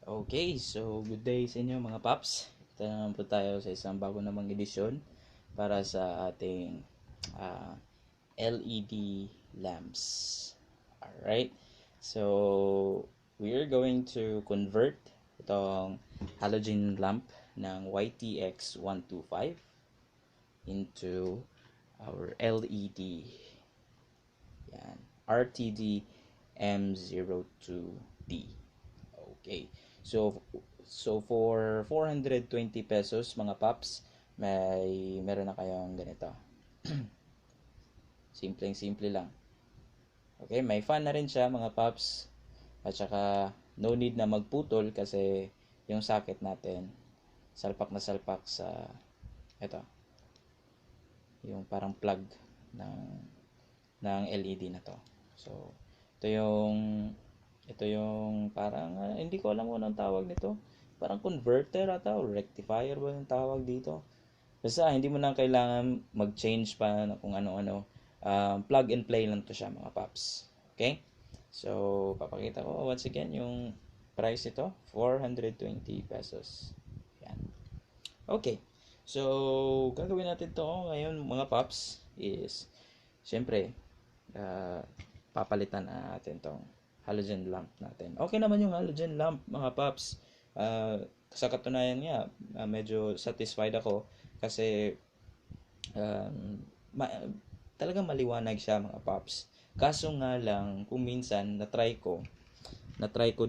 Okay, so good day sa inyo mga paps. Ito naman po tayo sa isang bago namang edisyon para sa ating ah, LED lamps. Alright, so we're going to convert itong halogen lamp ng YTX125 into our LED. Yan, RTD M02D. Okay. So for 420 pesos mga paps, meron na kayong ganito. Simpleng-simple lang. Okay, may fan na rin siya mga paps. At saka no need na magputol kasi yung socket natin salpak na salpak sa ito, yung parang plug ng LED na to. So ito yung parang hindi ko alam kung anong tawag nito. Parang converter ata o rectifier ba yung tawag dito. Basta hindi mo na kailangan mag-change pa na kung ano-ano. Plug and play lang to siya mga paps. Okay? So, papakita ko once again yung price ito. 420 pesos. Yan. Okay. So, gagawin natin to ngayon mga paps is syempre, uh, papalitan natin tong halogen lamp natin. Okay naman yung halogen lamp mga paps. Sa katunayan nga, medyo satisfied ako kasi um, ma- talagang maliwanag siya mga paps. Kaso nga lang, kung minsan na-try ko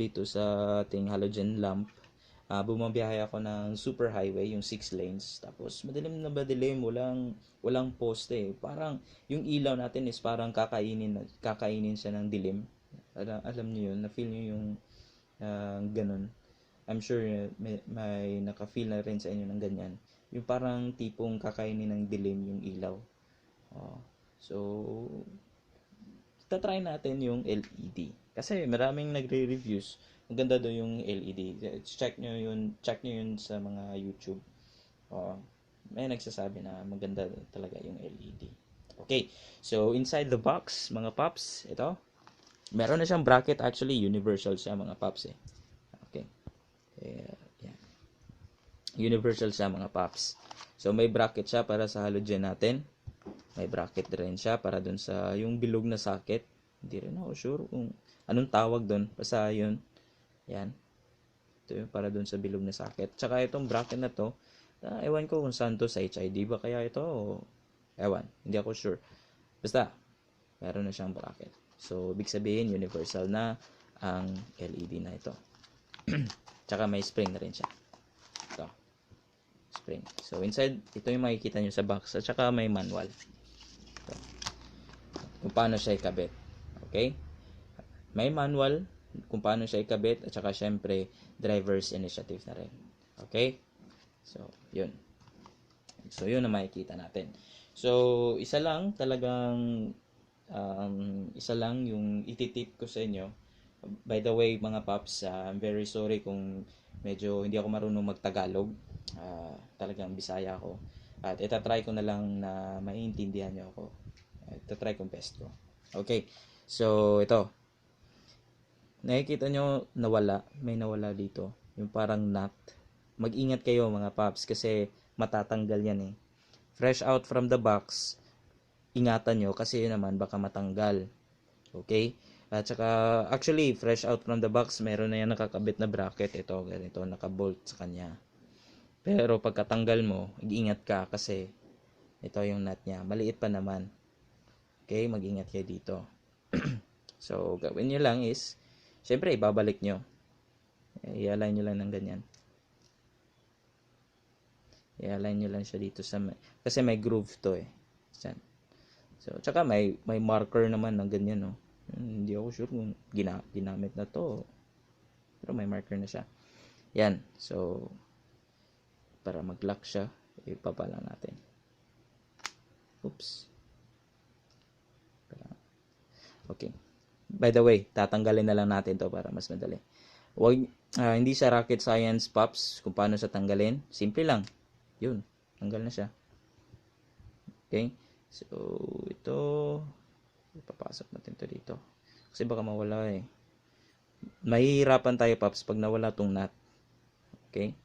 dito sa ating halogen lamp, bumabiyahe ako ng super highway, yung 6 lanes. Tapos madilim na madilim, walang poste. Parang yung ilaw natin is parang kakainin siya ng dilim. Alam niyo yun, na-feel niyo yung ganun. I'm sure may naka-feel na rin sa inyo ng ganyan. Yung parang tipong kakainin ng dilim yung ilaw. Oh. So, try natin yung LED. Kasi maraming nagre-reviews. Ang ganda daw yung LED. Check nyo yun sa mga YouTube. Oh, may nagsasabi na maganda talaga yung LED. Okay. So, inside the box, mga paps, ito. Meron na siyang bracket. Actually, universal siya, mga paps eh. Okay. Yan. Universal siya, mga paps. So, may bracket siya para sa halogen natin. May bracket rin siya para dun sa yung bilog na socket. Hindi rin ako sure kung anong tawag dun. Basta yun. Yan. Ito yung para dun sa bilog na socket. Tsaka itong bracket na to, ewan ko kung saan to, sa HID ba kaya ito o ewan. Hindi ako sure. Basta, meron na siyang bracket. So, ibig sabihin, universal na ang LED na ito. Tsaka may spring na rin siya. Ito. Spring. So, inside, ito yung makikita nyo sa box. At saka may manual. Ito. Kung paano siya ikabit. Okay? May manual kung paano siya ikabit. At saka, syempre, driver's initiative na rin. Okay? So, yun. So, yun na makikita natin. So, isa lang yung ititip ko sa inyo. By the way, mga paps, I'm very sorry kung medyo hindi ako marunong magtagalog. Talagang Bisaya ako. At itatry ko na lang na maiintindihan nyo ako. Itatry kong best ko. Okay. So, ito. Nakikita nyo may nawala dito. Yung parang nut. Mag-ingat kayo mga paps kasi matatanggal yan eh. Fresh out from the box, ingatan nyo kasi naman baka matanggal. Okay? At saka, actually, fresh out from the box, meron na yan nakakabit na bracket. Ito, ganito, nakabolt sa kanya. Pero pagkatanggal mo, mag-ingat ka kasi ito yung nut niya. Maliit pa naman. Okay? Mag-ingat kayo dito. So, gawin nyo lang is, syempre, ibabalik nyo. I-align nyo lang ng ganyan. I-align nyo lang siya dito kasi may groove to eh. Yan. So, tsaka may marker naman ng ganyan, no. Hindi ako sure kung ginamit na to. Pero may marker na siya. Yan. So, para mag-lock siya, ipapa lang natin. Oops. Okay. By the way, tatanggalin na lang natin to para mas madali. Hindi siya rocket science, pops, kung paano sa tanggalin. Simple lang. Yun. Tanggal na siya. Okay. So, ito, ipapasok natin to dito. Kasi baka mawala eh. mahihirapan tayo, Paps, pag nawala tong nut. Okay?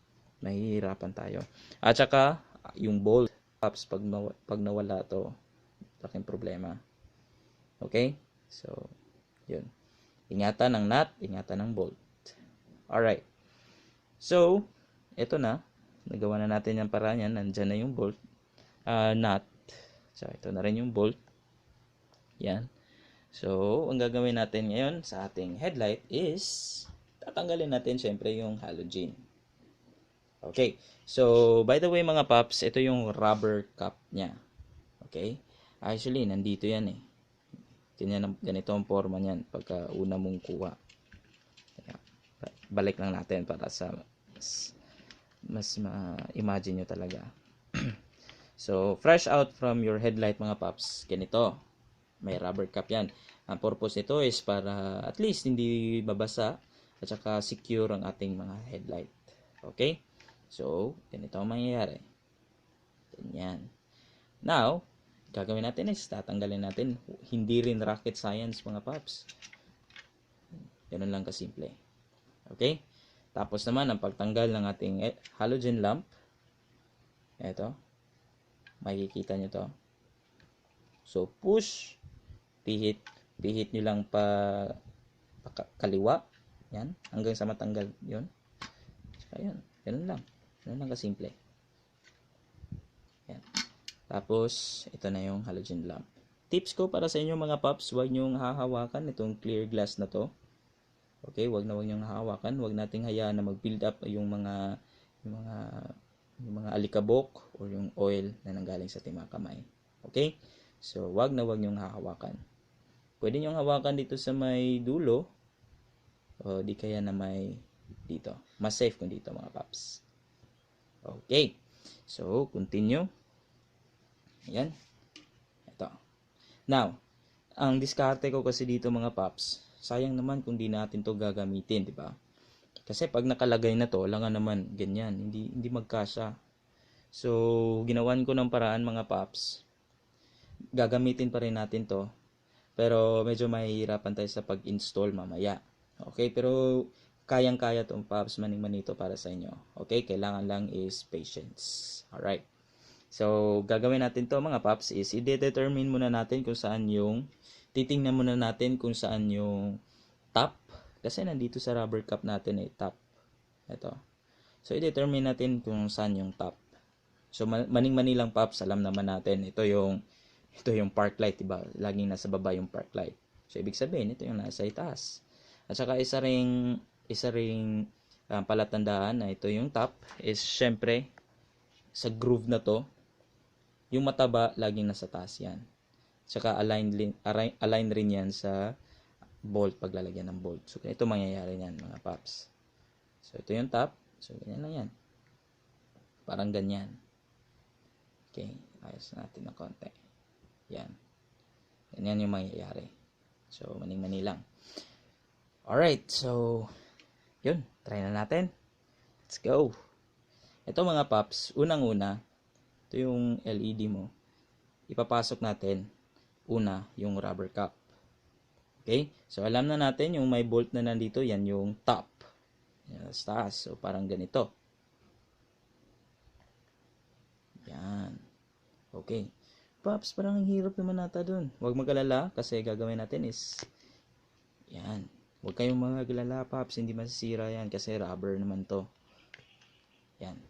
Mahihirapan tayo. At saka, yung bolt, Paps, pag nawala to, laking problema. Okay? So, yun. Ingatan ng nut, ingatan ng bolt. Alright. So, eto na. Nagawa na natin yung paraan yan. Nandyan na yung bolt. Nut. So, ito na rin yung bolt. Yan. So, ang gagawin natin ngayon sa ating headlight is tatanggalin natin syempre yung halogen. Okay. So, by the way mga paps, ito yung rubber cap niya. Okay? Actually, nandito yan eh. Ganito ang forma niyan pagka una mong kuha. Balik lang natin para sa mas ma-imagine nyo talaga. So, fresh out from your headlight mga paps, ganito. May rubber cap yan. Ang purpose nito is para at least hindi babasa at saka secure ang ating mga headlight. Okay? So, ganito ang mangyayari. Ganyan. Now, gagawin natin is tatanggalin natin. Hindi rin rocket science mga paps. Ganun lang kasimple. Okay? Tapos naman, ang pagtanggal ng ating halogen lamp. Ito. Makikita nyo to. So, push. Pihit nyo lang kaliwa. Yan. Hanggang sa matanggal yun. So, ayun. Ganun lang. Ganun lang kasimple. Yan. Tapos, ito na yung halogen lamp. Tips ko para sa inyo mga paps, huwag nyo hahawakan itong clear glass na to. Okay, huwag nyo hahawakan. Huwag nating hayaan na mag-build up yung mga alikabok or yung oil na nanggaling sa ating mga kamay. Okay? So, huwag nyo hahawakan. Pwede nyo hawakan dito sa may dulo o di kaya na may dito. Mas safe kung dito mga paps. Okay. So, continue. Ayan. Ito. Now, ang diskarte ko kasi dito mga paps, sayang naman kung di natin to gagamitin, di ba? Kasi pag nakalagay na to, langan naman ganyan, hindi magkasya. So, ginawan ko ng paraan mga paps. Gagamitin pa rin natin to. Pero medyo mahihirapan tayo sa pag-install mamaya. Okay, pero kayang-kaya tong paps, maning-manito para sa inyo. Okay, kailangan lang is patience. Alright. So, gagawin natin to mga paps is i-determine muna natin kung saan yung titingnan muna natin kung saan yung top. Kasi nandito sa rubber cap natin eh, top. Ito. So, i-determine natin kung saan yung top. So, maning-mani lang paps, alam naman natin. Ito yung park light, diba? Laging nasa baba yung park light. So, ibig sabihin, ito yung nasa itaas. At saka, isa ring palatandaan na ito yung top is, syempre, sa groove na to, yung mataba, laging nasa taas yan. Tsaka align rin yan sa bolt, paglalagyan ng bolt. So, ito mangyayari yan, mga paps. So, ito yung top. So, ganyan lang yan. Parang ganyan. Okay. Ayos natin ng konti. Yan. Ganyan yung mangyayari. So, maning-mani lang. Alright. So, yun. Try na natin. Let's go. Ito mga paps, unang-una, ito yung LED mo. Ipapasok natin una yung rubber cap. Okay? So, alam na natin yung may bolt na nandito, yan yung top. Yan, sa taas. So, parang ganito. Yan. Okay. Paps, parang ang hirap naman nata dun. Huwag mag-alala kasi gagawin natin is yan. Huwag kayong mag-alala, Paps. Hindi masisira yan kasi rubber naman to. Yan.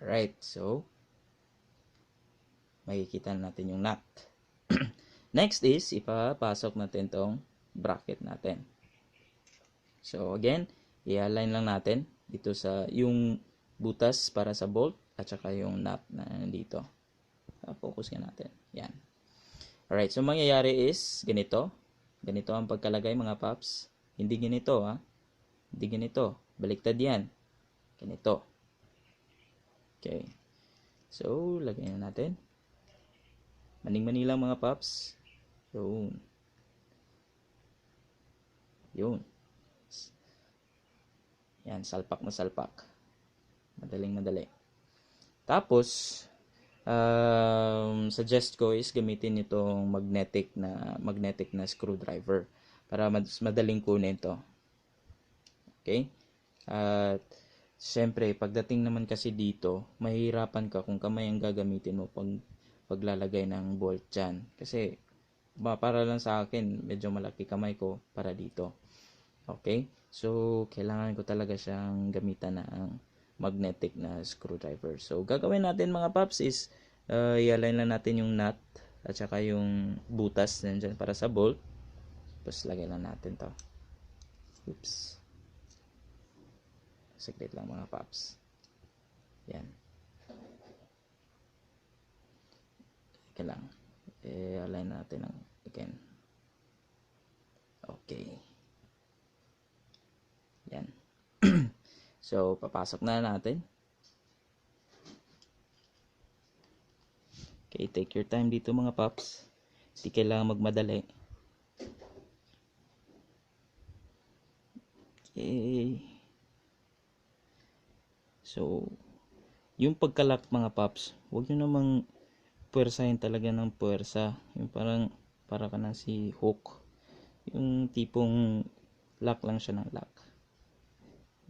Alright. So, makikita natin yung nut. Next is, ipapasok natin tong bracket natin. So, again, i-align lang natin dito sa yung butas para sa bolt at saka yung nut na nandito. Focus nga natin. Yan. Alright, so mangyayari is ganito. Ganito ang pagkalagay mga paps. Hindi ganito ha. Hindi ganito. Baliktad yan. Ganito. Okay. So, lagay na natin. Maning-mani lang mga paps. Yun. Yun. Yan, salpak na salpak. Madaling-madali. Tapos, suggest ko is gamitin itong magnetic na screwdriver para mas madaling kunin to. Okay? At syempre, pagdating naman kasi dito, mahihirapan ka kung kamay ang gagamitin mo paglalagay ng bolt dyan. Kasi, para lang sa akin, medyo malaki kamay ko para dito. Okay? So, kailangan ko talaga siyang gamitan ng magnetic na screwdriver. So, gagawin natin mga paps is, i-align lang natin yung nut at saka yung butas nandiyan para sa bolt. Tapos, lagay lang natin to. Oops. Saglit lang mga paps. Yan. Okay lang. Align natin ng again. Okay. Yan. So, papasok na natin. Okay, take your time dito mga paps. Hindi kailangan magmadali. Okay. So, yung pagkalak mga paps, huwag nyo namang puwersahin talaga ng puwersa. Yung para ka na si Hook. Yung tipong lock lang siya ng lock.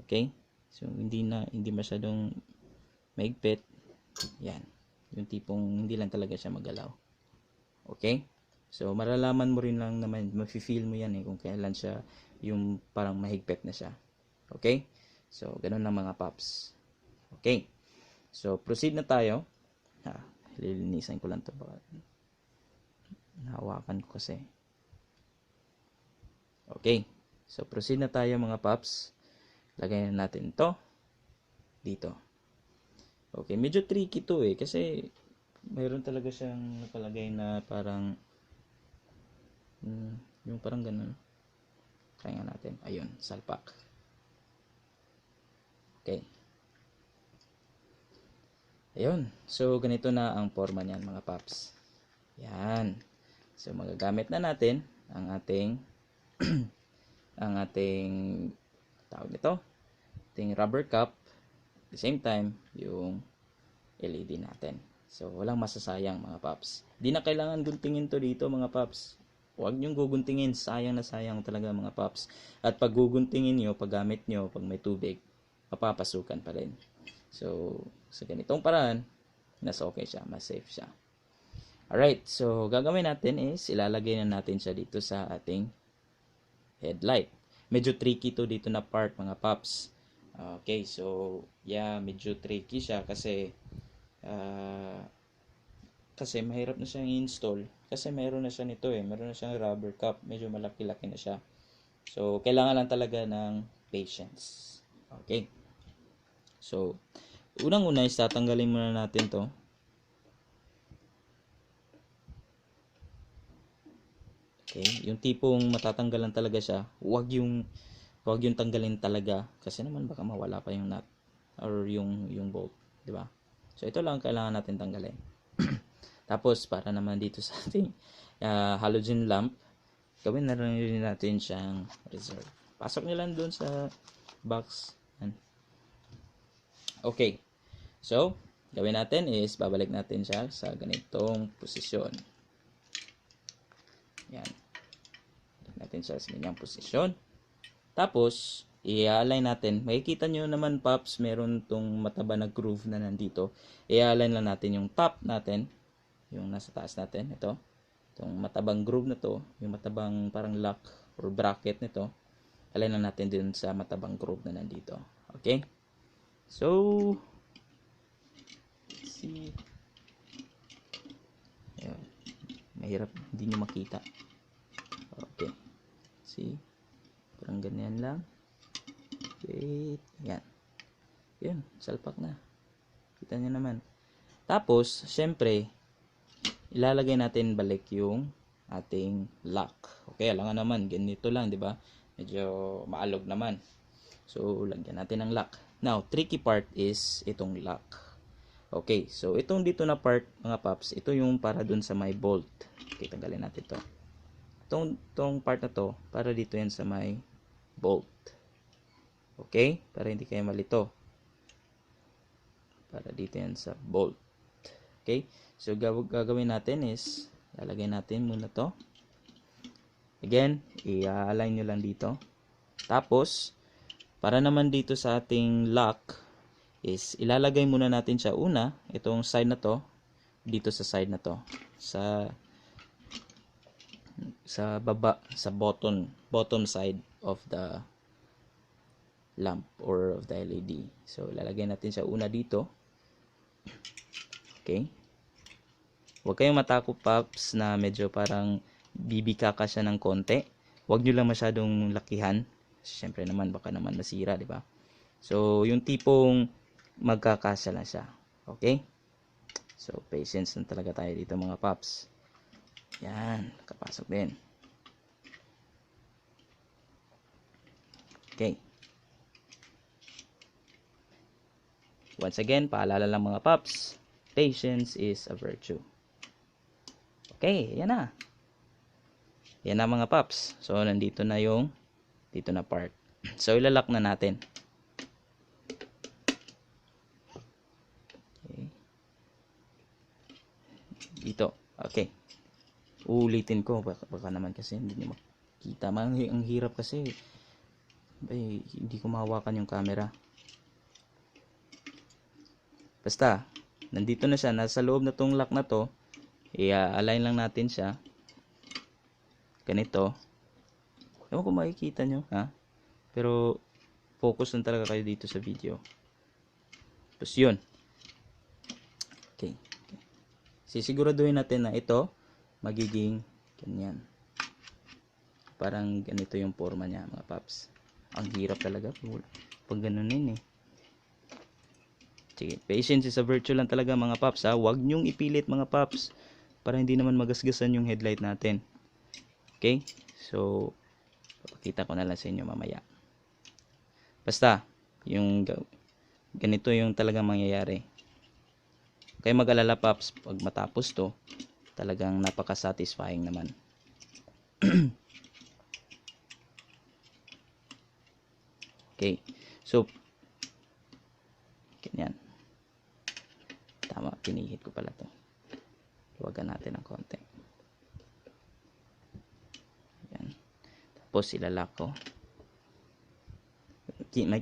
Okay? So, hindi masyadong maigpit. Yan. Yung tipong hindi lang talaga siya magalaw. Okay? So, maralaman mo rin lang naman, mafe-feel mo yan kung kailan siya yung parang mahigpit na siya. Okay? So, ganun lang mga paps. Okay. So, proceed na tayo. Lilinisan ko lang ito. Nahawakan ko kasi. Okay. So, proceed na tayo mga paps. Lagay na natin ito dito. Okay. Medyo tricky to kasi mayroon talaga siyang nakalagay na parang yung parang ganun. Kaya nga natin. Ayun. Salpak. Okay. Ayun. So, ganito na ang forma niyan mga paps. Yan. So, magagamit na natin ang ating tawag nito, ating rubber cup. At the same time, yung LED natin. So, walang masasayang mga paps. Di na kailangan guntingin to dito mga paps. Huwag nyong guguntingin. Sayang na sayang talaga mga paps. At pag guguntingin nyo, pag gamit nyo, pag may tubig, mapapasukan pa rin. So, sa ganitong paraan, mas okay siya, mas safe siya. Alright, so gagawin natin is ilalagay na natin siya dito sa ating headlight. Medyo tricky to dito na part mga paps. Okay, so yeah, medyo tricky siya kasi mahirap na siyang i-install kasi mayroon na siya nito meron na siyang rubber cup, medyo malaki-laki na siya. So, kailangan lang talaga ng patience. Okay. So, unang-una is tatanggalin muna natin to. Okay, yung tipong matatanggalan talaga siya, huwag yung tanggalin talaga kasi naman baka mawala pa yung nut or yung bolt, di ba? So ito lang kailangan natin tanggalin. Tapos para naman dito sa ating halogen lamp, gawin na rin natin siyang reserve. Pasok niyo lang doon sa box. Okay. So, gawin natin is babalik natin siya sa ganitong posisyon. Yan. Balik natin siya sa ganyang posisyon. Tapos, i-align natin. Makikita nyo naman, Pops, meron tong mataba na groove na nandito. I-align lang natin yung top natin. Yung nasa taas natin. Ito. Itong matabang groove na to. Yung matabang parang lock or bracket nito. Align lang natin din sa matabang groove na nandito. Okay? So, see. Ayan. Mahirap. Hindi nyo makita. Okay. See. Parang ganyan lang. Wait. Yan. Yun. Salpak na. Kita nyo naman. Tapos, syempre, ilalagay natin balik yung ating lock. Okay, alam nga naman, ganito lang, di ba? Medyo maalog naman. So, lagyan natin ng lock. Now, tricky part is itong lock. Okay, so itong dito na part, mga paps, ito yung para dun sa may bolt. Okay, tanggalin natin to. Itong part na to, para dito yan sa may bolt. Okay, para hindi kayo malito. Para dito yan sa bolt. Okay, so gagawin natin is, lalagay natin muna to. Again, i-align nyo lang dito. Tapos, Para naman dito sa ating lock is ilalagay muna natin siya una, itong side na to, dito sa side na to, sa baba, sa bottom side of the lamp or of the LED. So ilalagay natin siya una dito. Okay? Huwag kayong matakot, Pops, na medyo parang bibikaka siya ng konti. Huwag nyo lang masyadong lakihan. Siyempre naman, baka naman masira, di ba? So, yung tipong magkakasya lang siya. Okay? So, patience lang talaga tayo dito, mga Pops. Yan, kapasok din. Okay. Once again, paalala lang mga Pops, patience is a virtue. Okay, yan na. Yan na mga Pops. So, nandito na yung dito na part. So, ilalak na natin. Okay. Dito. Okay. Uulitin ko. Baka naman kasi hindi nyo makita. Ang hirap kasi. Ay, hindi ko mahawakan yung camera. Basta, nandito na siya. Nasa loob na tong lock na to. I-align lang natin siya. Ganito. Ewan ko makikita nyo, ha? Pero, focus lang talaga kayo dito sa video. Tapos yun. Okay. Sisiguraduhin natin na ito, magiging ganyan. Parang ganito yung forma niya, mga Paps. Ang hirap talaga. Pag ganunin eh. Sige, patience is a virtue lang talaga, mga Paps, ha? Huwag nyong ipilit, mga Paps. Para hindi naman magasgasan yung headlight natin. Okay? So, papakita ko na lang sa inyo mamaya. Basta, yung ganito yung talagang mangyayari. Kaya mag-alala, Paps, pag matapos to, talagang napaka-satisfying naman. Okay. So, ganyan. Tama, pinihit ko pala to. Luwagan natin ng konti. Yan. Tapos ilalak ko.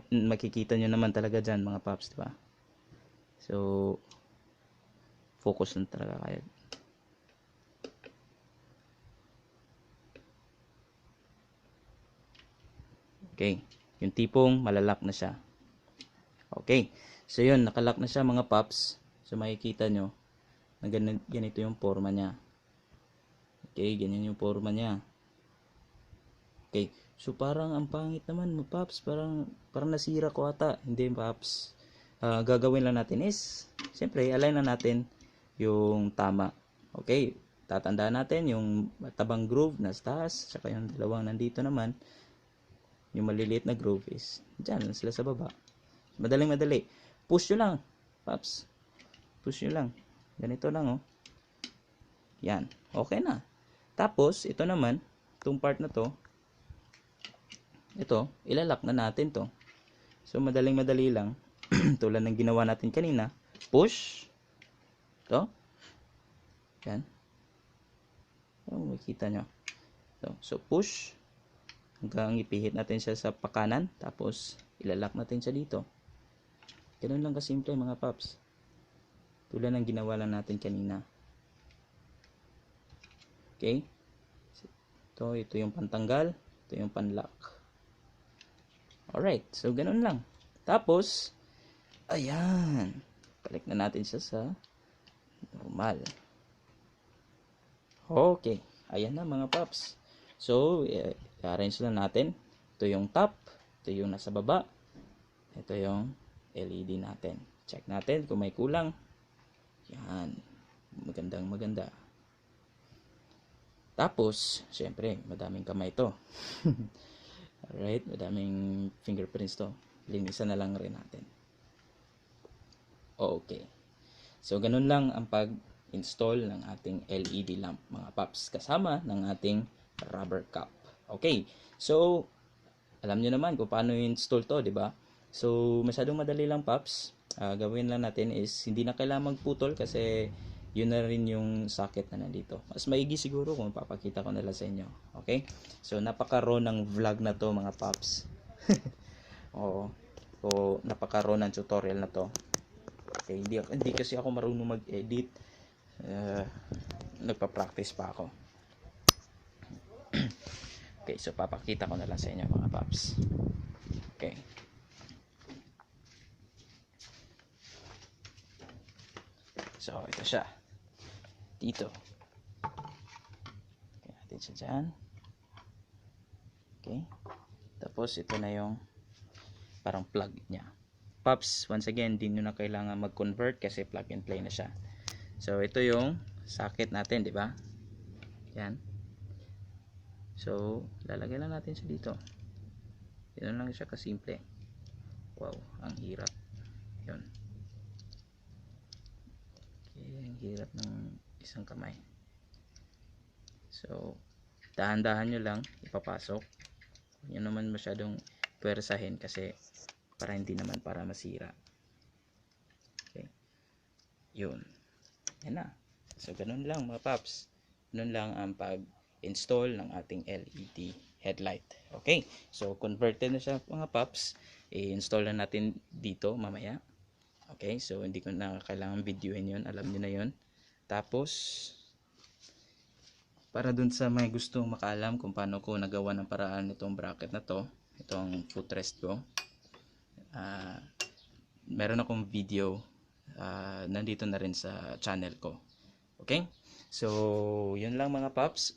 Makikita nyo naman talaga dyan, mga Paps, diba? So, focus lang talaga kayo. Okay. Yung tipong malalak na siya. Okay. So, yun. Nakalak na siya, mga Paps. So, makikita nyo na ganito yung forma niya. Okay, ganyan yung forma niya. Okay, so parang ang pangit naman, Paps. Parang nasira ko ata. Hindi, Paps. Gagawin lang natin is, siyempre, align lang natin yung tama. Okay, tatandaan natin yung tabang groove na taas, saka yung dalawang nandito naman, yung maliliit na groove is, dyan sila sa baba. Madaling-madali. Push nyo lang, Paps. Push nyo lang. Ganito lang, oh. Yan. Okay na. Tapos, ito naman, itong part na to, ito, ilalak na natin to. So, madaling-madali lang. Tulad ng ginawa natin kanina. Push. Ito. Yan. So, makikita nyo. So, push. Hanggang ipihit natin siya sa pakanan. Tapos, ilalak natin siya dito. Ganun lang kasimple, mga Paps. Tulad ng ginawa lang natin kanina. Okay? Ito yung pantanggal. Ito yung panlock. Alright. So, ganun lang. Tapos, ayan. Balik na natin siya sa normal. Okay. Ayan na, mga Paps. So, i-arrange lang natin. Ito yung top. Ito yung nasa baba. Ito yung LED natin. Check natin kung may kulang. Yan. Maganda. Tapos, syempre, madaming kamay to. Alright, madaming fingerprints to. Linisan na lang rin natin. Okay. So, ganun lang ang pag-install ng ating LED lamp, mga Paps, kasama ng ating rubber cap. Okay. So, alam nyo naman kung paano i-install to, di ba? So, masyadong madali lang, Paps. Gawin lang natin is, hindi na kailangan magputol kasi yun na rin yung socket na nandito. Mas maigi siguro kung papakita ko nila sa inyo. Okay? So, napaka-raw ng vlog na to, mga Paps. Oo. So, napakaroon ng tutorial na to. Okay, hindi kasi ako marunong mag-edit. Nagpa-practice pa ako. Okay, so papakita ko na lang sa inyo mga paps. Okay. So, ito siya. Dito. Okay, natin siya dyan. Okay. Tapos, ito na yung parang plug niya. Pops, once again, di nyo na kailangan mag-convert kasi plug and play na siya. So, ito yung socket natin, di ba? Yan. So, lalagay lang natin siya dito. Yan lang siya kasimple. Wow, ang hirap. Yun. Okay, ang hirap ng isang kamay. So, dahan-dahan nyo lang ipapasok. Huwag nyo naman masyadong pwersahin kasi para masira. Okay. Yun. Yan na. So, ganun lang mga paps. Ganun lang ang pag-install ng ating LED headlight. Okay. So, converted na siya mga paps. I-install na natin dito mamaya. Okay. So, hindi ko na kailangan videohin yun. Alam nyo na yun. Tapos, para dun sa may gustong makaalam kung paano ko nagawa ng paraan itong bracket na to, itong footrest ko, meron akong video nandito na rin sa channel ko. Okay? So, yun lang mga paps.